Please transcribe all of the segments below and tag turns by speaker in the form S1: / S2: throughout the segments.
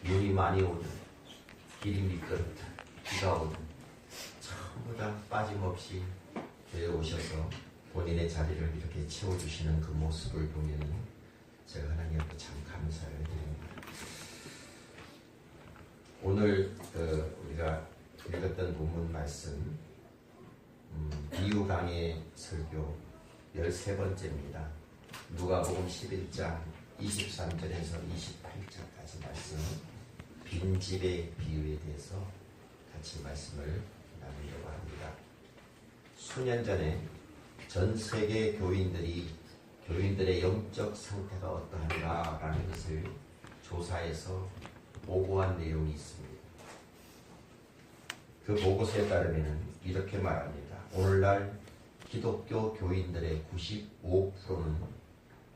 S1: 눈이 많이 오든 길이 미끄럽든 비가 오든 전부 다 빠짐없이 교회에 오셔서 본인의 자리를 이렇게 채워주시는 그 모습을 보면 제가 하나님 앞에 참 감사를 드립니다. 오늘 우리가 읽었던 본문 말씀 비유 강의 설교 13번째입니다. 누가복음 11장 23절에서 28절까지 말씀, 빈집의 비유에 대해서 같이 말씀을 나누려고 합니다. 수년 전에 전 세계 교인들의 영적 상태가 어떠한가라는 것을 조사해서 보고한 내용이 있습니다. 그 보고서에 따르면 이렇게 말합니다. 오늘날 기독교 교인들의 95%는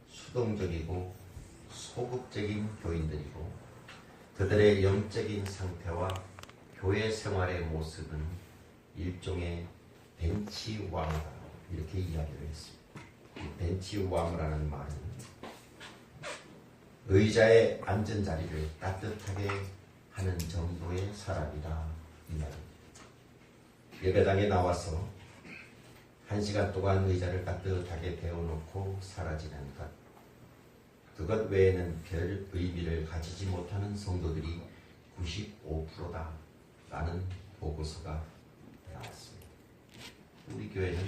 S1: 수동적이고 소극적인 교인들이고 그들의 영적인 상태와 교회 생활의 모습은 일종의 벤치와무다 이렇게 이야기를 했습니다. 벤치와무라는 말은 의자에 앉은 자리를 따뜻하게 하는 정도의 사람이다 이 말입니다. 예배당에 나와서 1시간 동안 의자를 따뜻하게 데워놓고 사라지는 것, 그것 외에는 별 의미를 가지지 못하는 성도들이 95%다 라는 보고서가 나왔습니다. 우리 교회는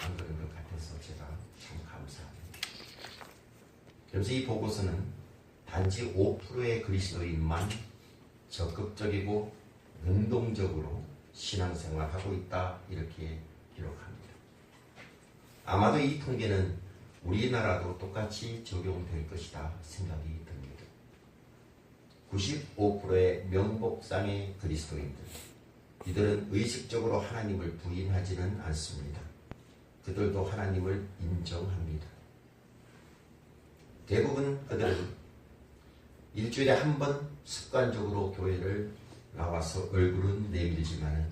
S1: 안 그런 것 같아서 제가 참 감사합니다. 그래서 이 보고서는 단지 5%의 그리스도인만 적극적이고 능동적으로 신앙생활하고 있다 이렇게 기록합니다. 아마도 이 통계는 우리나라도 똑같이 적용될 것이다 생각이 듭니다. 95%의 명복상의 그리스도인들, 이들은 의식적으로 하나님을 부인하지는 않습니다. 그들도 하나님을 인정합니다. 대부분 그들은 일주일에 한 번 습관적으로 교회를 나와서 얼굴은 내밀지만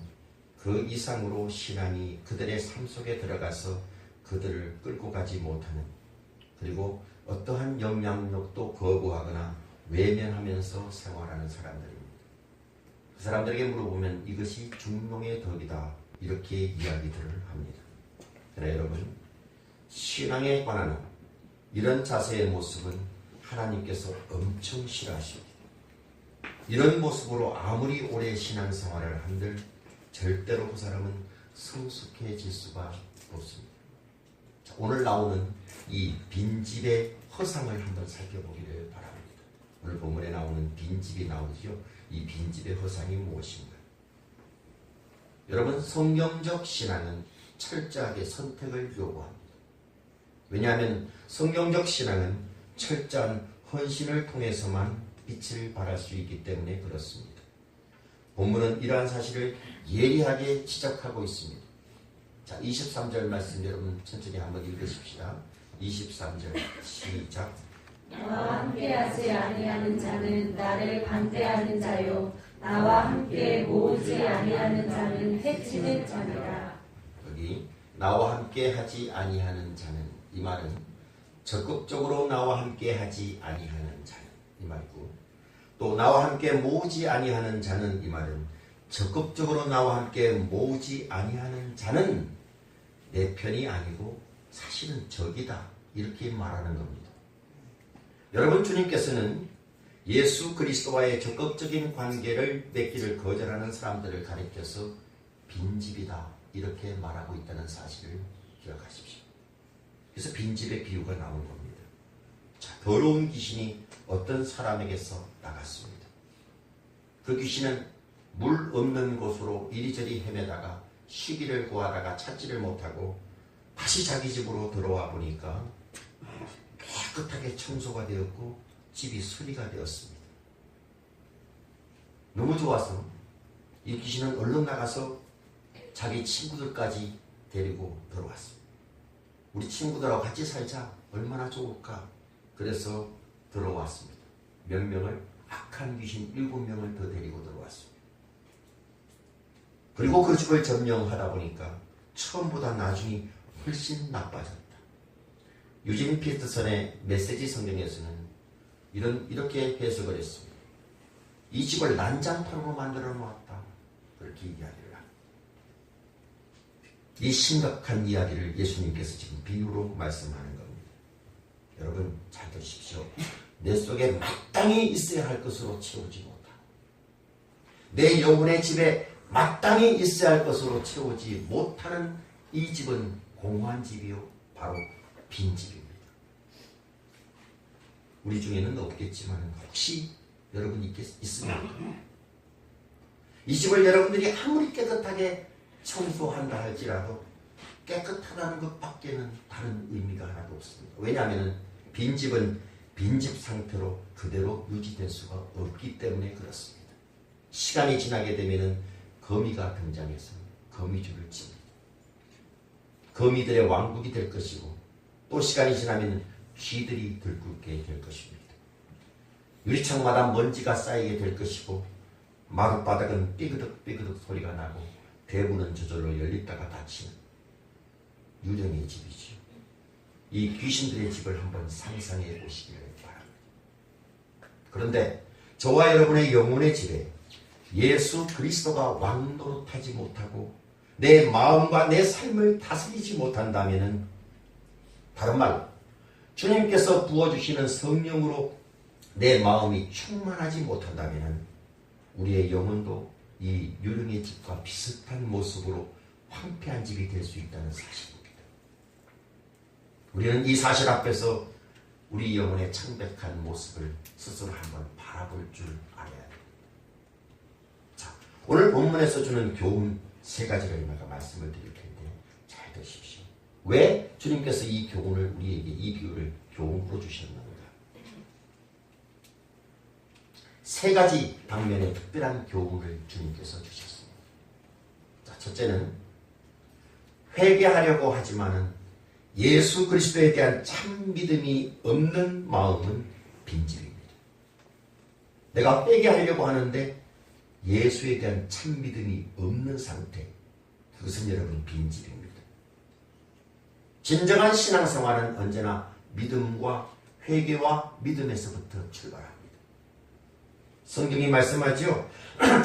S1: 그 이상으로 신앙이 그들의 삶 속에 들어가서 그들을 끌고 가지 못하는, 그리고 어떠한 영향력도 거부하거나 외면하면서 생활하는 사람들입니다. 그 사람들에게 물어보면 이것이 중농의 덕이다 이렇게 이야기들을 합니다. 그러나 여러분, 신앙에 관한 이런 자세의 모습은 하나님께서 엄청 싫어하십니다. 이런 모습으로 아무리 오래 신앙생활을 한들 절대로 그 사람은 성숙해질 수가 없습니다. 자, 오늘 나오는 이 빈집의 허상을 한번 살펴보기를 바랍니다. 오늘 본문에 나오는 빈집이 나오죠. 이 빈집의 허상이 무엇인가? 여러분, 성경적 신앙은 철저하게 선택을 요구합니다. 왜냐하면 성경적 신앙은 철저한 헌신을 통해서만 빛을 발할 수 있기 때문에 그렇습니다. 본문은 이러한 사실을 예리하게 지적하고 있습니다. 자, 23절 말씀 여러분 천천히 한번 읽으십시다. 23절 시작.
S2: 나와 함께하지 아니하는 자는 나를 반대하는 자요, 나와 함께 모으지 아니하는 자는 해치는 자니라.
S1: 여기 나와 함께 하지 아니하는 자는, 이 말은 적극적으로 나와 함께 하지 아니하는 자는 이 말이고, 또 나와 함께 모으지 아니하는 자는, 이 말은 적극적으로 나와 함께 모으지 아니하는 자는 내 편이 아니고 사실은 적이다 이렇게 말하는 겁니다. 여러분, 주님께서는 예수 그리스도와의 적극적인 관계를 맺기를 거절하는 사람들을 가리켜서 빈집이다 이렇게 말하고 있다는 사실을 기억하십시오. 그래서 빈집의 비유가 나온 겁니다. 자, 더러운 귀신이 어떤 사람에게서 나갔습니다. 그 귀신은 물 없는 곳으로 이리저리 헤매다가 쉬기를 구하다가 찾지를 못하고 다시 자기 집으로 들어와 보니까 깨끗하게 청소가 되었고 집이 수리가 되었습니다. 너무 좋아서 이 귀신은 얼른 나가서 자기 친구들까지 데리고 들어왔습니다. 우리 친구들하고 같이 살자, 얼마나 좋을까. 그래서 들어왔습니다. 몇 명을, 악한 귀신 7명을 더 데리고 들어왔습니다. 그리고 그 집을 점령하다 보니까 처음보다 나중이 훨씬 나빠졌다. 유진 피터슨의 메시지 성경에서는 이렇게 해석을 했습니다. 이 집을 난장판으로 만들어 놓았다. 그렇게 이야기를 합니다. 이 심각한 이야기를 예수님께서 지금 비유로 말씀하는 겁니다. 여러분 잘 들으십시오. 내 속에 마땅히 있어야 할 것으로 채우지 못하고 내 영혼의 집에 마땅히 있어야 할 것으로 채우지 못하는 이 집은 공허한 집이요 바로 빈 집입니다. 우리 중에는 없겠지만 혹시 여러분 있으면 이 집을 여러분들이 아무리 깨끗하게 청소한다 할지라도 깨끗하다는 것밖에는 다른 의미가 하나도 없습니다. 왜냐하면 빈집은 빈집 상태로 그대로 유지될 수가 없기 때문에 그렇습니다. 시간이 지나게 되면 거미가 등장해서 거미줄을 칩니다. 거미들의 왕국이 될 것이고 또 시간이 지나면 쥐들이 들끓게 될 것입니다. 유리창마다 먼지가 쌓이게 될 것이고 마룻바닥은 삐그덕삐그덕 소리가 나고 대문은 저절로 열렸다가 닫히는 유령의 집이죠. 이 귀신들의 집을 한번 상상해 보시기를 바랍니다. 그런데 저와 여러분의 영혼의 집에 예수 그리스도가 왕노릇하지 못하고 내 마음과 내 삶을 다스리지 못한다면 다른 말로 주님께서 부어주시는 성령으로 내 마음이 충만하지 못한다면 우리의 영혼도 이 유령의 집과 비슷한 모습으로 황폐한 집이 될 수 있다는 사실입니다. 우리는 이 사실 앞에서 우리 영혼의 창백한 모습을 스스로 한번 바라볼 줄 알아야 됩니다. 자, 오늘 본문에서 주는 교훈 세 가지를 내가 말씀을 드릴 텐데 잘 들으십시오. 왜 주님께서 이 교훈을 우리에게 이 비유를 교훈으로 주셨는가? 세 가지 방면의 특별한 교훈을 주님께서 주셨습니다. 자, 첫째는 회개하려고 하지만은 예수 그리스도에 대한 참 믿음이 없는 마음은 빈집입니다. 내가 회개하려고 하는데 예수에 대한 참 믿음이 없는 상태, 그것은 여러분 빈집입니다. 진정한 신앙생활은 언제나 믿음과 회개와 믿음에서부터 출발합니다. 성경이 말씀하지요.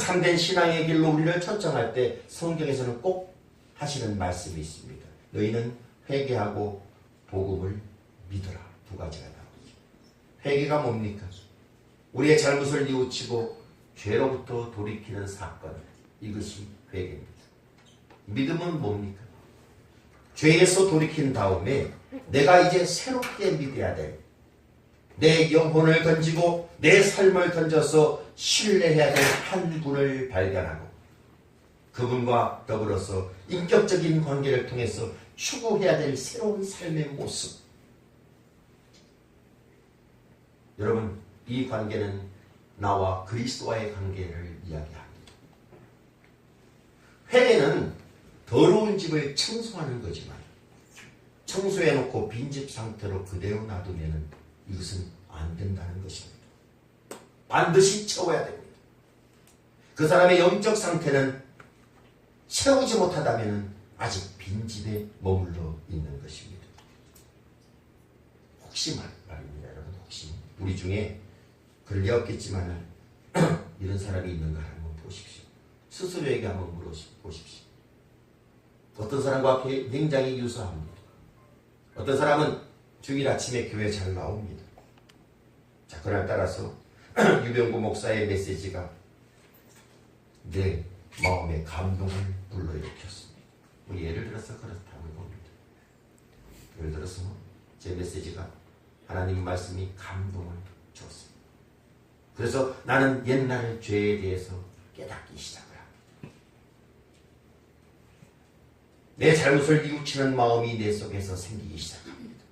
S1: 참된 신앙의 길로 우리를 초청할 때 성경에서는 꼭 하시는 말씀이 있습니다. 너희는 회개하고 복음을 믿어라. 두 가지가 나오죠. 회개가 뭡니까? 우리의 잘못을 뉘우치고 죄로부터 돌이키는 사건, 이것이 회개입니다. 믿음은 뭡니까? 죄에서 돌이킨 다음에 내가 이제 새롭게 믿어야 돼. 내 영혼을 던지고 내 삶을 던져서 신뢰해야 될 한 분을 발견하고 그분과 더불어서 인격적인 관계를 통해서 추구해야 될 새로운 삶의 모습. 여러분, 이 관계는 나와 그리스도와의 관계를 이야기합니다. 회개는 더러운 집을 청소하는 거지만 청소해놓고 빈집 상태로 그대로 놔두면 이것은 안 된다는 것입니다. 반드시 채워야 됩니다. 그 사람의 영적 상태는 채우지 못하다면 아직 빈집에 머물러 있는 것입니다. 혹시 말입니다. 여러분, 혹시 우리 중에 그럴 리 없겠지만 이런 사람이 있는가 한번 보십시오. 스스로에게 한번 물어보십시오. 어떤 사람과 굉장히 유사합니다. 어떤 사람은 주일 아침에 교회 잘 나옵니다. 자, 그날따라서 유병구 목사의 메시지가 내 마음의 감동을 불러일으켰습니다. 예를 들어서 그렇다고 봅니다. 예를 들어서 제 메시지가 하나님 말씀이 감동을 줬습니다. 그래서 나는 옛날 죄에 대해서 깨닫기 시작을 합니다. 내 잘못을 뉘우치는 마음이 내 속에서 생기기 시작합니다.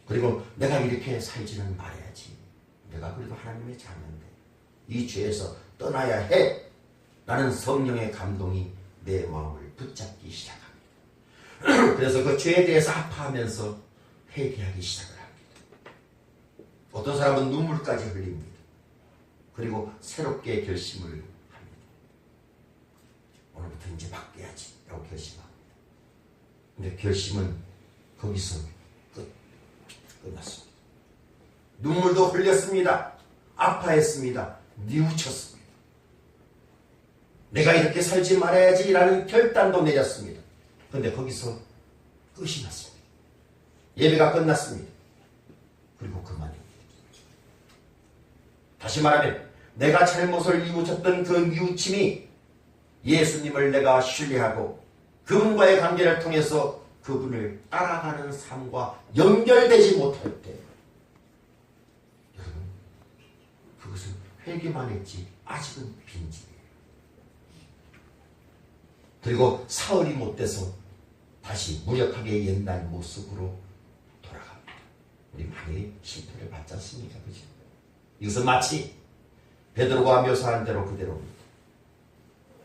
S1: 그리고 내가 이렇게 살지는 말아야지. 내가 그래도 하나님의 자녀인데 이 죄에서 떠나야 해. 라는 성령의 감동이 내 마음을 붙잡기 시작합니다. 그래서 그 죄에 대해서 아파하면서 회개하기 시작을 합니다. 어떤 사람은 눈물까지 흘립니다. 그리고 새롭게 결심을 합니다. 오늘부터 이제 바뀌어야지 라고 결심합니다. 근데 결심은 거기서 끝났습니다. 눈물도 흘렸습니다. 아파했습니다. 뉘우쳤습니다. 내가 이렇게 살지 말아야지라는 결단도 내렸습니다. 그런데 거기서 끝이 났습니다. 예배가 끝났습니다. 그리고 그만입니다. 다시 말하면 내가 잘못을 뉘우쳤던 그 뉘우침이 예수님을 내가 신뢰하고 그분과의 관계를 통해서 그분을 따라가는 삶과 연결되지 못할 때 여러분 그것은 회개만 했지 아직은 빈집이에요. 그리고 사흘이 못 돼서 다시 무력하게 옛날 모습으로 돌아갑니다. 우리 많이 실패를 받지 않습니까? 그죠? 이것은 마치 베드로가 묘사한 대로 그대로입니다.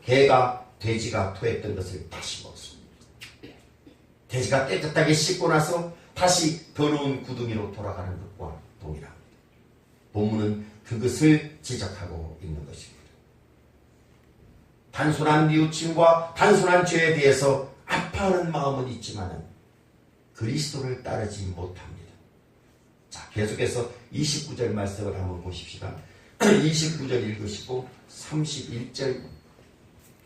S1: 개가 돼지가 토했던 것을 다시 먹습니다. 돼지가 깨끗하게 씻고 나서 다시 더러운 구덩이로 돌아가는 것과 동일합니다. 본문은 그것을 지적하고 있는 것입니다. 단순한 뉘우침과 단순한 죄에 대해서 아파하는 마음은 있지만 그리스도를 따르지 못합니다. 자, 계속해서 29절 말씀을 한번 보십시다. 29절 읽으시고 31절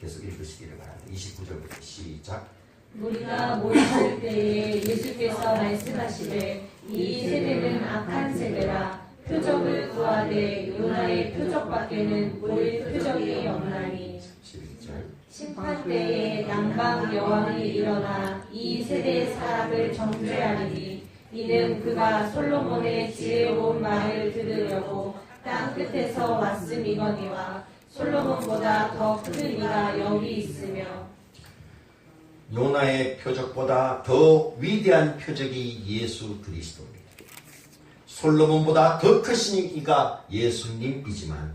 S1: 계속 읽으시기를 바랍니다. 29절부터 시작.
S2: 우리가 모였을 때에 예수께서 말씀하시되 이 세대는 악한 세대라. 표적을 구하되 요나의 표적밖에는 볼 표적이 없나니.
S1: 11절.
S2: 심판 때에 양방 여왕이 일어나 이 세대의 사람을 정죄하리니 이는 그가 솔로몬의 지혜로운 말을 들으려고 땅 끝에서 왔음이거니와 솔로몬보다 더 큰 이가 여기 있으며.
S1: 요나의 표적보다 더 위대한 표적이 예수 그리스도입니다. 솔로몬보다 더 크신 이가 예수님이지만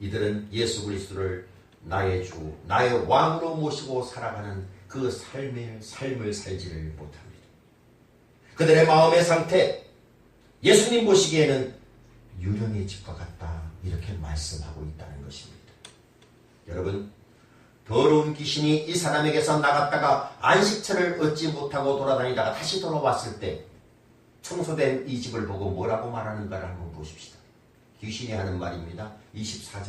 S1: 이들은 예수 그리스도를 나의 주, 나의 왕으로 모시고 살아가는 그 삶을 살지를 못합니다. 그들의 마음의 상태, 예수님 보시기에는 유령의 집과 같다 이렇게 말씀하고 있다는 것입니다. 여러분, 더러운 귀신이 이 사람에게서 나갔다가 안식처를 얻지 못하고 돌아다니다가 다시 돌아왔을 때 청소된 이 집을 보고 뭐라고 말하는가를 한번 보십시다. 귀신이 하는 말입니다. 24절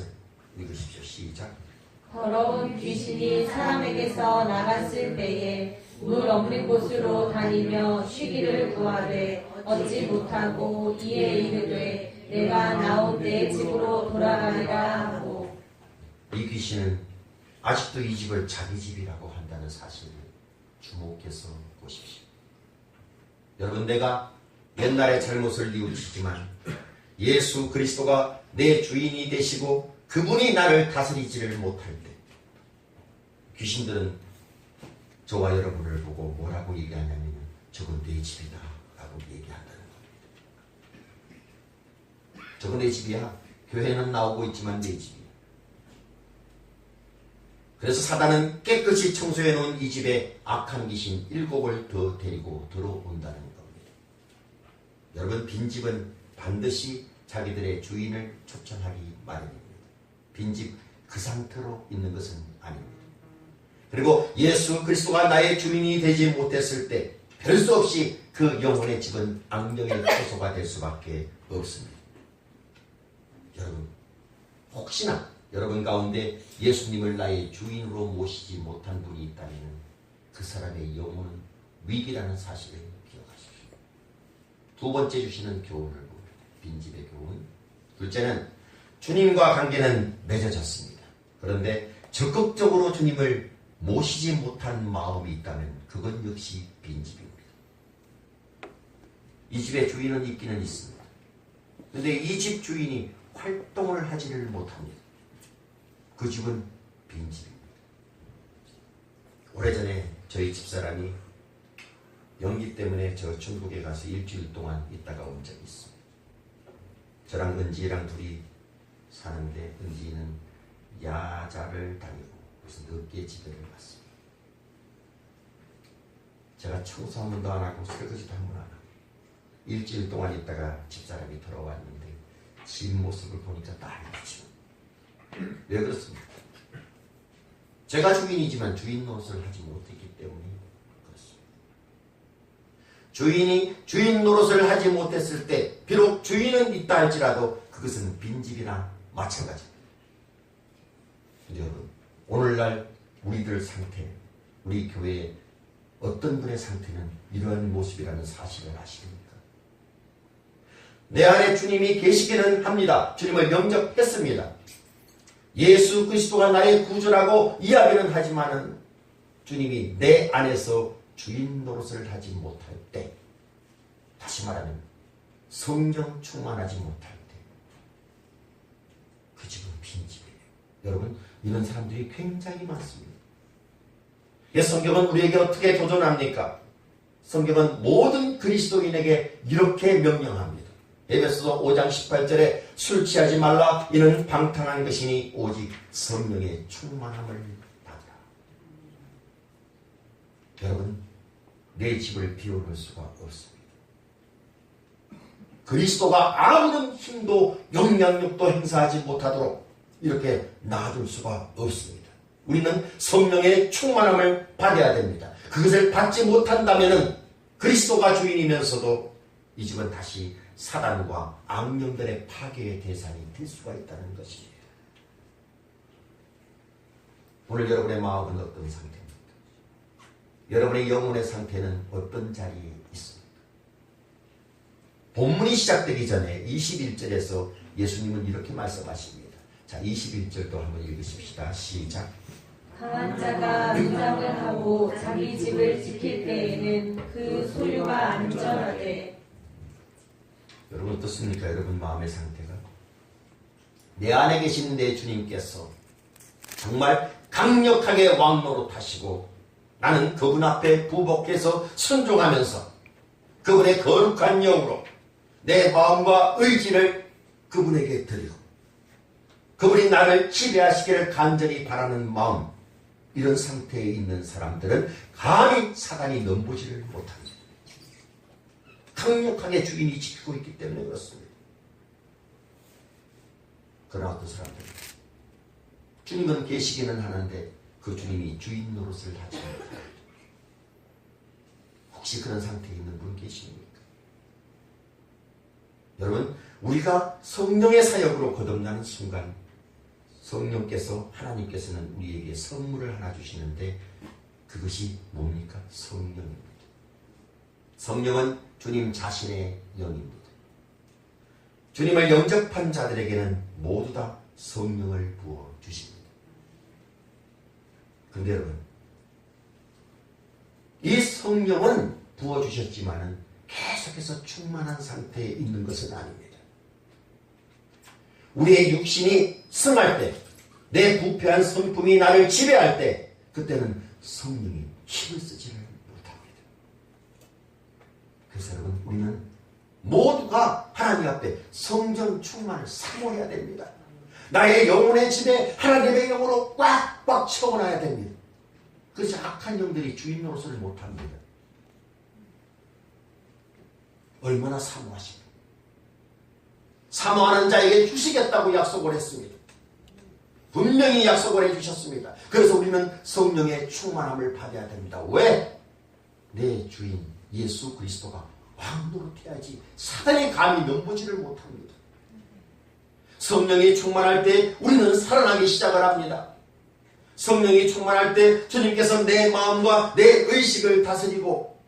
S1: 읽으십시오. 시작.
S2: 더러운 귀신이 사람에게서 나갔을 때에 물 없는 곳으로 다니며 쉬기를 구하되 얻지 못하고 이에 이르되 내가 나온 내 집으로 돌아가리라 하고.
S1: 이 귀신은 아직도 이 집을 자기 집이라고 한다는 사실을 주목해서 보십시오. 여러분, 내가 옛날의 잘못을 뉘우치지만 예수 그리스도가 내 주인이 되시고 그분이 나를 다스리지를 못할 때 귀신들은 저와 여러분을 보고 뭐라고 얘기하냐면 저건 내 집이다 라고 얘기한다는 겁니다. 저건 내 집이야. 교회는 나오고 있지만 내 집이야. 그래서 사단은 깨끗이 청소해 놓은 이 집에 악한 귀신 7을 더 데리고 들어온다는 겁니다. 여러분, 빈집은 반드시 자기들의 주인을 초청하기 마련입니다. 빈집 그 상태로 있는 것은 아닙니다. 그리고 예수 그리스도가 나의 주인이 되지 못했을 때 별 수 없이 그 영혼의 집은 악령의 초소가 될 수밖에 없습니다. 여러분, 혹시나 여러분 가운데 예수님을 나의 주인으로 모시지 못한 분이 있다면 그 사람의 영혼은 위기라는 사실을 기억하십시오. 두 번째 주시는 교훈을 봅니다. 빈집의 교훈. 둘째는 주님과 관계는 맺어졌습니다. 그런데 적극적으로 주님을 모시지 못한 마음이 있다면 그건 역시 빈집입니다. 이 집의 주인은 있기는 있습니다. 그런데 이 집 주인이 활동을 하지를 못합니다. 그 집은 빈집입니다. 오래전에 저희 집사람이 연기 때문에 저 중국에 가서 일주일 동안 있다가 온 적이 있습니다. 저랑 은지랑 둘이 사는데 은지는 야자를 다니고 무슨 늦게 집에를 갔습니다. 제가 청소 한 번도 안 하고 설거지도 한 번 안 하고 일주일 동안 있다가 집사람이 돌아왔는데 집 모습을 보니까 난리죠. 왜 그렇습니까? 제가 주인이지만 주인 노릇을 하지 못했기 때문에 그렇습니다. 주인이 주인 노릇을 하지 못했을 때 비록 주인은 있다 할지라도 그것은 빈집이나 마찬가지입니다. 여러분, 오늘날 우리들 상태, 우리 교회의 어떤 분의 상태는 이러한 모습이라는 사실을 아십니까? 내 안에 주님이 계시기는 합니다. 주님을 영접했습니다. 예수 그리스도가 나의 구주라고 이야기는 하지만은 주님이 내 안에서 주인 노릇을 하지 못할 때, 다시 말하면 성령 충만하지 못할 때, 그 집은 빈집이에요. 여러분, 이런 사람들이 굉장히 많습니다. 성경은 우리에게 어떻게 도전합니까? 성경은 모든 그리스도인에게 이렇게 명령합니다. 에베소서 5장 18절에 술 취하지 말라, 이는 방탕한 것이니 오직 성령의 충만함을 받으라. 여러분, 내 집을 비워놓을 수가 없습니다. 그리스도가 아무런 힘도 영향력도 행사하지 못하도록 이렇게 놔둘 수가 없습니다. 우리는 성령의 충만함을 받아야 됩니다. 그것을 받지 못한다면 그리스도가 주인이면서도 이 집은 다시 사단과 악령들의 파괴의 대상이 될 수가 있다는 것입니다. 오늘 여러분의 마음은 어떤 상태입니까? 여러분의 영혼의 상태는 어떤 자리에 있습니까? 본문이 시작되기 전에 21절에서 예수님은 이렇게 말씀하십니다. 자, 21절도 한번 읽으십시다. 시작.
S2: 강한 자가 무장을 하고 자기 집을 지킬 때에는 그 소유가 안전하되.
S1: 여러분 어떻습니까? 여러분 마음의 상태가 내 안에 계신 내 주님께서 정말 강력하게 왕노릇하시고 나는 그분 앞에 부복해서 순종하면서 그분의 거룩한 영으로 내 마음과 의지를 그분에게 드리고 그분이 나를 지배하시기를 간절히 바라는 마음, 이런 상태에 있는 사람들은 감히 사단이 넘보지를 못합니다. 강력하게 주인이 지키고 있기 때문에 그렇습니다. 그러나 어떤 사람들은 주님은 계시기는 하는데 그 주님이 주인 노릇을 하지 못합니다. 혹시 그런 상태에 있는 분 계십니까? 여러분, 우리가 성령의 사역으로 거듭나는 순간 성령께서, 하나님께서는 우리에게 선물을 하나 주시는데 그것이 뭡니까? 성령입니다. 성령은 주님 자신의 영입니다. 주님을 영접한 자들에게는 모두 다 성령을 부어주십니다. 그런데 여러분, 이 성령은 부어주셨지만은 계속해서 충만한 상태에 있는 것은 아닙니다. 우리의 육신이 승할 때, 내 부패한 성품이 나를 지배할 때, 그때는 성령이 힘을 쓰지를 못합니다. 그래서 여러분, 우리는 모두가 하나님 앞에 성령 충만을 사모해야 됩니다. 나의 영혼의 집에 하나님의 영으로 꽉꽉 채워놔야 됩니다. 그래서 악한 영들이 주인 노릇을 못합니다. 얼마나 사모하십니까? 사모하는 자에게 주시겠다고 약속을 했습니다. 분명히 약속을 해주셨습니다. 그래서 우리는 성령의 충만함을 받아야 됩니다. 왜? 내 주인 예수 그리스도가 왕노릇해야지 사단이 감히 넘보지를 못합니다. 성령이 충만할 때 우리는 살아나기 시작을 합니다. 성령이 충만할 때 주님께서 내 마음과 내 의식을 다스리고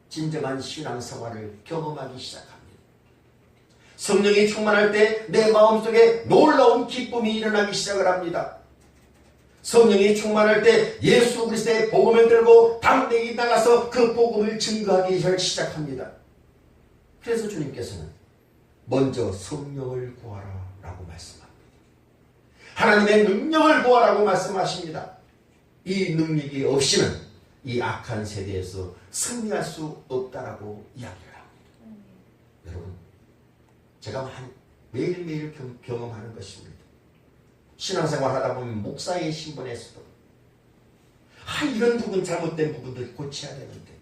S1: 진정한 신앙생활을 경험하기 시작합니다. 성령이 충만할 때 내 마음속에 놀라운 기쁨이 일어나기 시작을 합니다. 성령이 충만할 때 예수 그리스도의 복음을 들고 담대히 나가서 그 복음을 증거하기 시작합니다. 그래서 주님께서는 먼저 성령을 구하라 라고 말씀합니다. 하나님의 능력을 구하라고 말씀하십니다. 이 능력이 없이는 이 악한 세대에서 승리할 수 없다라고 이야기를 합니다. 여러분, 제가 매일매일 경험하는 것입니다. 신앙생활 하다 보면 목사의 신분에서도 이런 부분, 잘못된 부분들 고쳐야 되는데,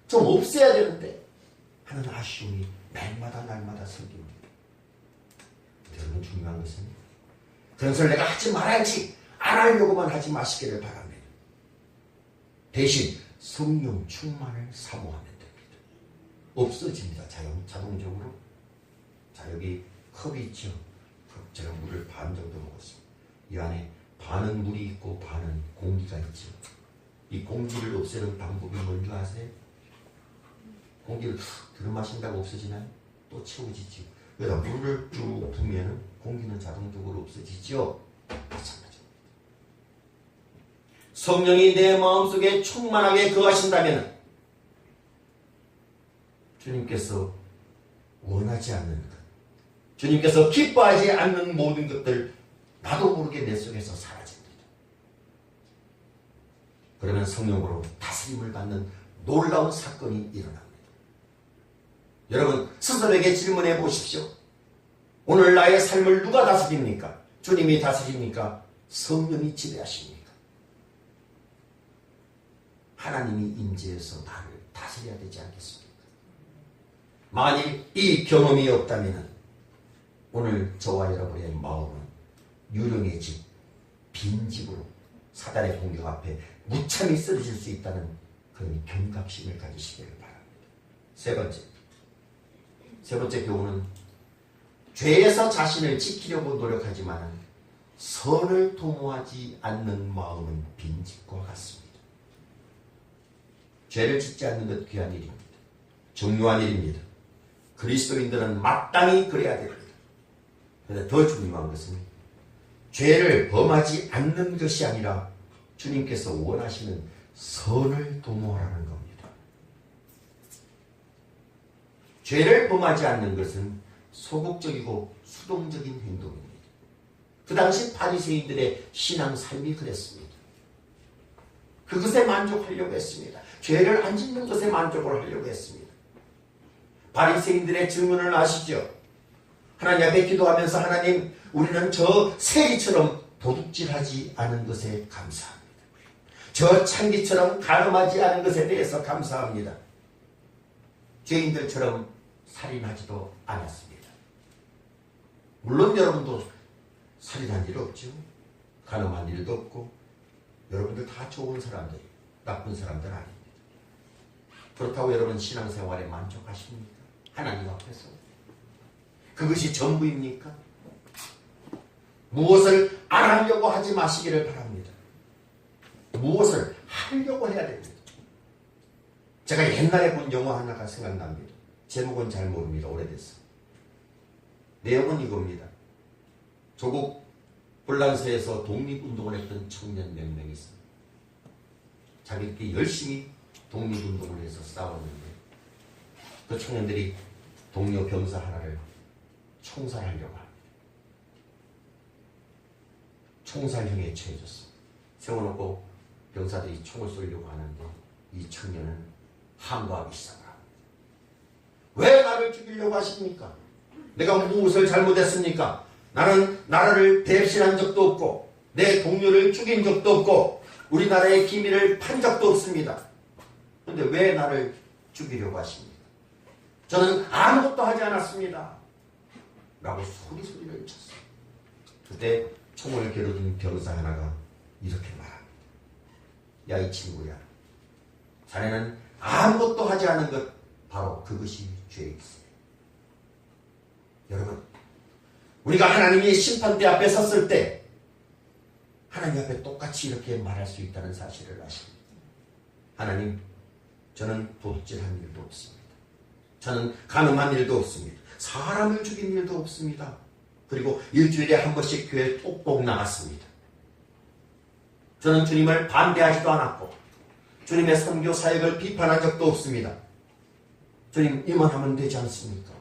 S1: 좀 없애야 되는데 하는 아쉬움이 날마다 생깁니다. 여러분, 중요한 것은 그런 소리를 내가 하지 말아야지, 안 하려고만 하지 마시기를 바랍니다. 대신 성령 충만을 사모하면 됩니다. 없어집니다. 자동적으로. 자, 여기 컵이 있죠. 제가 물을 반 정도 먹었습니다. 이 안에 반은 물이 있고 반은 공기가 있죠. 이 공기를 없애는 방법이 뭔지 아세요? 공기를 들이마신다고 없어지나요? 또 채워지죠. 그래서 물을 쭉 부으면 공기는 자동적으로 없어지죠. 마찬가지입니다. 성령이 내 마음속에 충만하게 거하신다면 주님께서 원하지 않는 것, 주님께서 기뻐하지 않는 모든 것들 나도 모르게 내 속에서 사라집니다. 그러면 성령으로 다스림을 받는 놀라운 사건이 일어납니다. 여러분 스스로에게 질문해 보십시오. 오늘 나의 삶을 누가 다스립니까? 주님이 다스립니까? 성령이 지배하십니까? 하나님이 임재해서 나를 다스려야 되지 않겠습니까? 만일 이 경험이 없다면 오늘 저와 여러분의 마음은 유령의 집, 빈집으로 사단의 공격 앞에 무참히 쓰러질 수 있다는 그런 경각심을 가지시기를 바랍니다. 세 번째 교훈은 죄에서 자신을 지키려고 노력하지만 선을 도모하지 않는 마음은 빈집과 같습니다. 죄를 짓지 않는 것 귀한 일입니다. 중요한 일입니다. 그리스도인들은 마땅히 그래야 됩니다. 그런데 더 중요한 것은 죄를 범하지 않는 것이 아니라 주님께서 원하시는 선을 도모하라는 겁니다. 죄를 범하지 않는 것은 소극적이고 수동적인 행동입니다. 그 당시 바리새인들의 신앙 삶이 그랬습니다. 그것에 만족하려고 했습니다. 죄를 안 짓는 것에 만족을 하려고 했습니다. 바리새인들의 질문을 아시죠? 하나님 앞에 기도하면서 하나님 우리는 저 세리처럼 도둑질하지 않은 것에 감사합니다. 저 창기처럼 가늠하지 않은 것에 대해서 감사합니다. 죄인들처럼 살인하지도 않았습니다. 물론 여러분도 살인한 일 없죠. 가늠한 일도 없고 여러분들 다 좋은 사람들, 나쁜 사람들 아닙니다. 그렇다고 여러분 신앙생활에 만족하십니까? 하나님 앞에서. 그것이 전부입니까? 무엇을 안 하려고 하지 마시기를 바랍니다. 무엇을 하려고 해야 됩니다. 제가 옛날에 본 영화 하나가 생각납니다. 제목은 잘 모릅니다. 오래됐어. 내용은 이겁니다. 조국 불란서에서 독립운동을 했던 청년 몇 명이 있습니다. 자기들끼리 열심히 독립운동을 해서 싸웠는데 그 청년들이 동료 병사 하나를 총살하려고 합니다. 총살형에 처해졌습니다. 세워놓고 병사들이 총을 쏘려고 하는데 이 청년은 항거하기 시작합니다. 왜 나를 죽이려고 하십니까? 내가 무엇을 잘못했습니까? 나는 나라를 배신한 적도 없고 내 동료를 죽인 적도 없고 우리나라의 기밀을 판 적도 없습니다. 그런데 왜 나를 죽이려고 하십니까? 저는 아무것도 하지 않았습니다. 라고 소리를 쳤어요. 그때 총을 겨루던 병사 하나가 이렇게 말합니다. 야, 이 친구야. 자네는 아무것도 하지 않은 것, 바로 그것이 죄이지. 여러분, 우리가 하나님의 심판대 앞에 섰을 때 하나님 앞에 똑같이 이렇게 말할 수 있다는 사실을 아십니다. 하나님, 저는 도둑질한 일도 없습니다. 저는 간음한 일도 없습니다. 사람을 죽인 일도 없습니다. 그리고 일주일에 한 번씩 교회 똑똑 나갔습니다. 저는 주님을 반대하지도 않았고 주님의 선교 사역을 비판한 적도 없습니다. 주님 이만하면 되지 않습니까?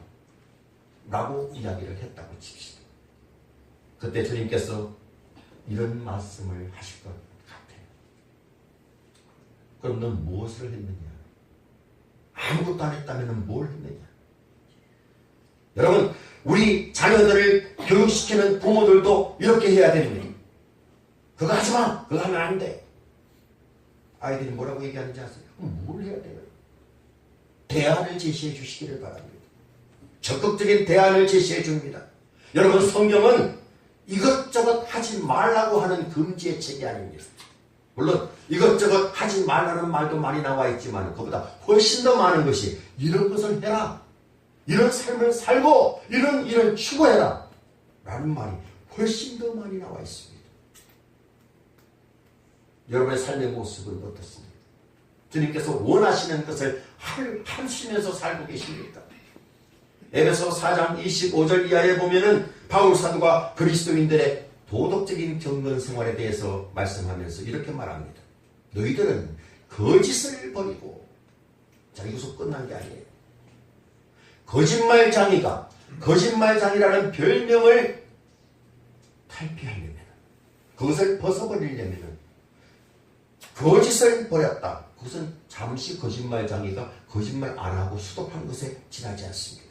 S1: 라고 이야기를 했다고 칩시다. 그때 주님께서 이런 말씀을 하실 것 같아요. 그럼 넌 무엇을 했느냐? 아무것도 안 했다면 뭘 했느냐? 여러분, 우리 자녀들을 교육시키는 부모들도 이렇게 해야 됩니다. 그거 하지 마! 그거 하면 안 돼! 아이들이 뭐라고 얘기하는지 아세요? 그럼 뭘 해야 돼요? 대안을 제시해 주시기를 바랍니다. 적극적인 대안을 제시해 줍니다. 여러분, 성경은 이것저것 하지 말라고 하는 금지의 책이 아닙니다. 물론 이것저것 하지 말라는 말도 많이 나와 있지만 그보다 훨씬 더 많은 것이 이런 것을 해라. 이런 삶을 살고 이런 일을 추구해라 라는 말이 훨씬 더 많이 나와 있습니다. 여러분의 삶의 모습은 어떻습니까? 주님께서 원하시는 것을 하시면서 살고 계십니까? 에베소 4장 25절 이하에 보면은 바울 사도가 그리스도인들의 도덕적인 경건 생활에 대해서 말씀하면서 이렇게 말합니다. 너희들은 거짓을 버리고, 자, 이것으로 끝난 게 아니에요. 거짓말장이라는 별명을 탈피하려면, 그것을 벗어버리려면 거짓을 버렸다. 그것은 잠시 거짓말장이가 거짓말 안 하고 수독한 것에 지나지 않습니다.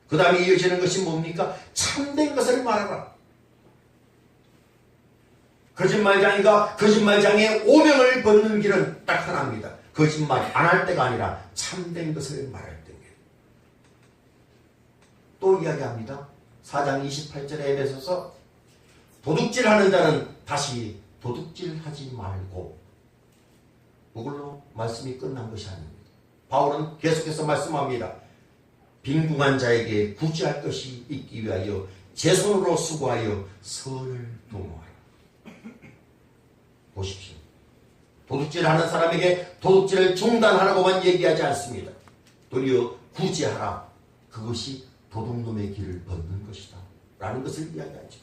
S1: 그 다음에 이어지는 것이 뭡니까? 참된 것을 말하라. 거짓말장이가 거짓말장이의 오명을 벗는 길은 딱 하나입니다. 거짓말 안 할 때가 아니라 참된 것을 말할 때입니다. 또 이야기합니다. 4장 28절에 에베소서 도둑질하는 자는 다시 도둑질하지 말고, 그걸로 말씀이 끝난 것이 아닙니다. 바울은 계속해서 말씀합니다. 빈궁한 자에게 구제할 것이 있기 위하여 제 손으로 수고하여 선을 도모하라. 보십시오. 도둑질하는 사람에게 도둑질을 중단하라고만 얘기하지 않습니다. 도리어 구제하라. 그것이 도둑놈의 길을 걷는 것이다 라는 것을 이야기하죠.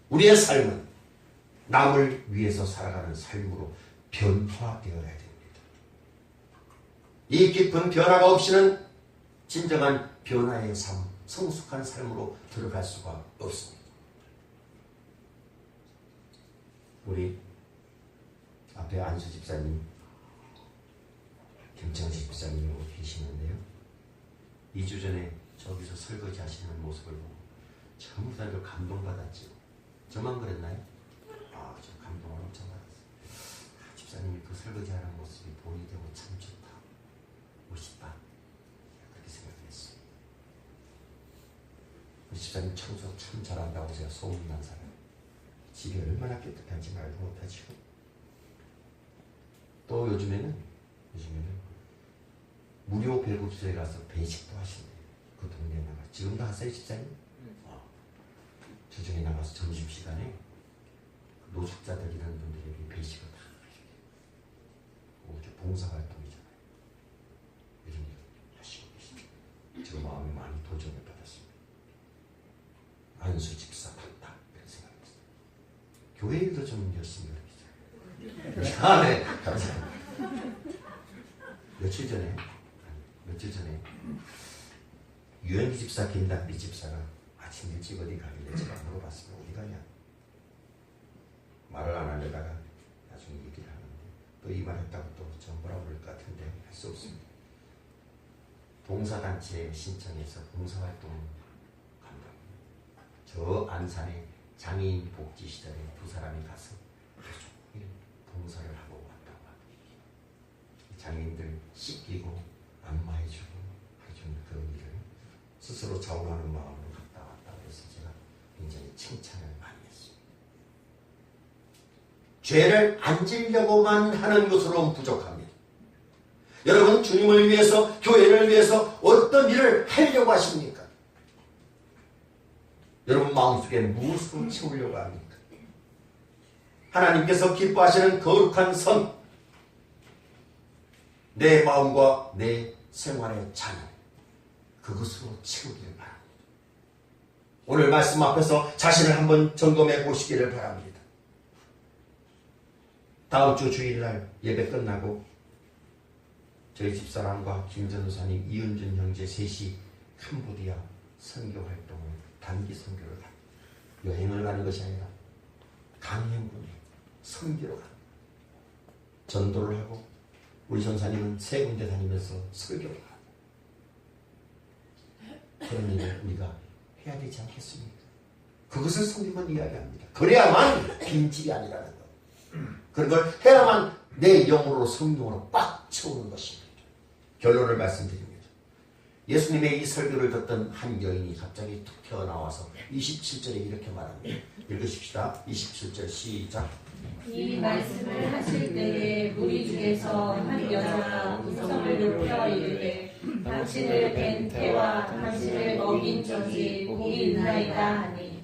S1: 우리의 삶은 남을 위해서 살아가는 삶으로 변화되어야 됩니다. 이 깊은 변화가 없이는 진정한 변화의 삶, 성숙한 삶으로 들어갈 수가 없습니다. 우리 앞에 안수 집사님, 김창식 집사님이 오고 계시는데요. 2주 전에 저기서 설거지 하시는 모습을 보고 전부 다 감동받았죠. 저만 그랬나요? 저 감동을 엄청 받았어요. 집사님이 그 설거지하는 모습이 본이 되고 참 좋다, 멋있다, 그렇게 생각했어요. 그 집사님 청소 참 잘한다고 제가 소문난 사람. 집이 얼마나 깨끗한지 말도 못하죠. 또 요즘에는 무료 배급소에 가서 배식도 하신대요. 그 동네에 나가. 지금도 하세요, 집사님? 주중에 나가서 점심시간에 노숙자들 이런 분들에게 배식을 다 해주고, 봉사활동이잖아요. 이런 일 하시고 계십니다. 저 마음에 많이 도전을 받았습니다. 안수 집사답다, 이런 생각했어요. 교회 일도 좀 열심히 하겠어요. 네, 감사합니다. 며칠 전에 유현기 집사, 김단비 집사가 아침 일찍 어디 가길래 제가 물어봤습니다. 어디 가냐? 말을 안 하려다가 나중에 얘기를 하는데, 또 이 말 했다고 또 저 뭐라고 그럴 것 같은데 할 수 없습니다. 봉사단체에 신청해서 봉사활동 간다고. 저 안산에 장애인 복지시설에 두 사람이 가서 하루 종일 봉사를 하고 왔다고 합니다. 장애인들 씻기고 안마해주고 하루 종일 그 일을 스스로 자원하는 마음으로 갔다 왔다고 해서 제가 굉장히 칭찬을 많이 했습니다. 죄를 안 지려고만 하는 것으로는 부족합니다. 여러분, 주님을 위해서, 교회를 위해서 어떤 일을 하려고 하십니까? 여러분 마음속에 무엇으로 채우려고 합니까? 하나님께서 기뻐하시는 거룩한 성, 내 마음과 내 생활의 찬양, 그것으로 채우기를 바랍니다. 오늘 말씀 앞에서 자신을 한번 점검해 보시기를 바랍니다. 다음 주 주일날 예배 끝나고 저희 집사람과 김전우사님, 이은준 형제 셋이 캄보디아 선교활동을, 단기 선교를 갑니다. 여행을 가는 것이 아니라 강행군에 선교를 갑니다. 전도를 하고 우리 전사님은 세 군데 다니면서 설교를 합니다. 그런 일을 우리가 해야 되지 않겠습니까? 그것을 성경은 이야기합니다. 그래야만 빈집이 아니라는 것. 그런 걸 해야만 내 영으로, 성령으로 꽉 채우는 것입니다. 결론을 말씀드립니다. 예수님의 이 설교를 듣던 한 여인이 갑자기 툭 튀어나와서 27절에 이렇게 말합니다. 읽으십시다. 27절 시작.
S2: 이 말씀을 하실 때에 무리 중에서 한 여자가 음성을 높여 이르되 당신을 뵌 태와 당신을 먹인 젖이 복이 있나이다 하니.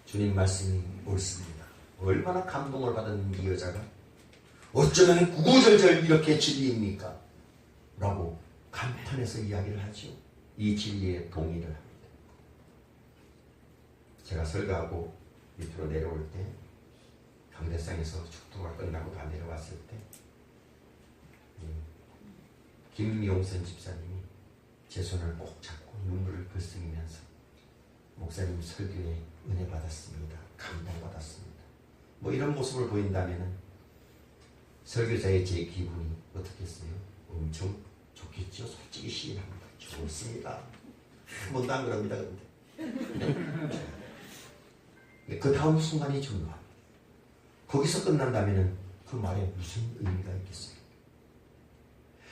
S1: 주님 말씀이 옳습니다. 얼마나 감동을 받은 이 여자가 어쩌면 구구절절 이렇게 진리입니까? 라고 감탄해서 이야기를 하죠. 이 진리에 동의를 합니다. 제가 설교하고 밑으로 내려올 때 강대상에서 축도가 끝나고 다 내려왔을 때 김용선 집사님이 제 손을 꼭 잡고 눈물을 글썽이면서 목사님 설교에 은혜 받았습니다. 감동 받았습니다. 뭐 이런 모습을 보인다면은 설교자의 제 기분이 어떻겠어요? 엄청 좋겠죠. 솔직히 시인합니다. 좋습니다. 한 번도 안 그럽니다. 근데 그 다음 순간이 중요합니다. 거기서 끝난다면은 그 말에 무슨 의미가 있겠어요?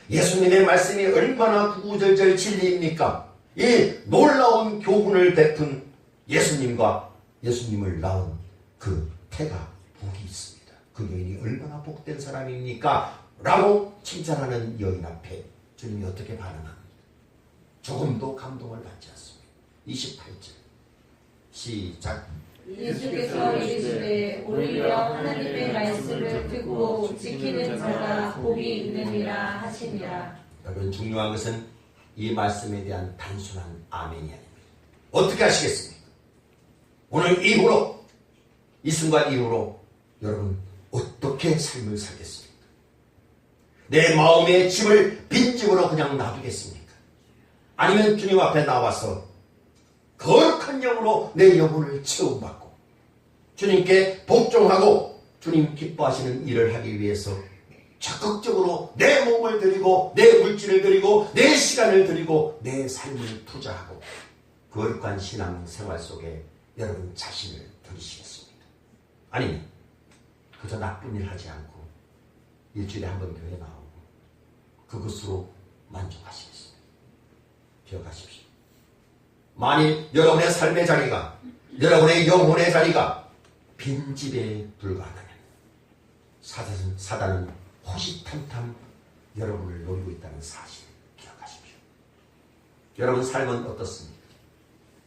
S1: 예수님의 말씀이 얼마나 구구절절 진리입니까? 이 놀라운 교훈을 베푼 예수님과 예수님을 낳은 그 태가 복이 있습니다. 그 여인이 얼마나 복된 사람입니까? 라고 칭찬하는 여인 앞에 주님이 어떻게 반응합니까? 조금도 감동을 받지 않습니다. 28절 시작.
S2: 예수께서 이르시되 오히려 하나님의 말씀을 듣고 지키는 자가 복이 있느니라 하시니라.
S1: 여러분 중요한 것은 이 말씀에 대한 단순한 아멘이 아닙니다. 어떻게 하시겠습니까? 오늘 이후로 이 순간 이후로 여러분 어떻게 삶을 살겠습니까? 내 마음의 짐을 빈집으로 그냥 놔두겠습니까? 아니면 주님 앞에 나와서 거룩한 영으로 내 영혼을 채움받고 주님께 복종하고 주님 기뻐하시는 일을 하기 위해서 적극적으로 내 몸을 드리고 내 물질을 드리고 내 시간을 드리고 내 삶을 투자하고 거룩한 신앙 생활 속에 여러분 자신을 들이시겠습니다. 아니면 그저 나쁜 일 하지 않고 일주일에 한 번 교회 나오고 그것으로 만족하시겠습니다. 기억하십시오. 만일 여러분의 삶의 자리가 여러분의 영혼의 자리가 빈집에 불과하다면 사단은 호시탐탐 여러분을 노리고 있다는 사실을 기억하십시오. 여러분 삶은 어떻습니까?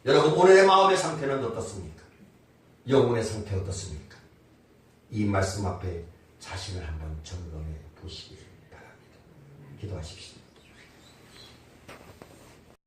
S1: 여러분 오늘의 마음의 상태는 어떻습니까? 영혼의 상태 어떻습니까? 이 말씀 앞에 자신을 한번 점검해 보시기를 바랍니다. 기도하십시오.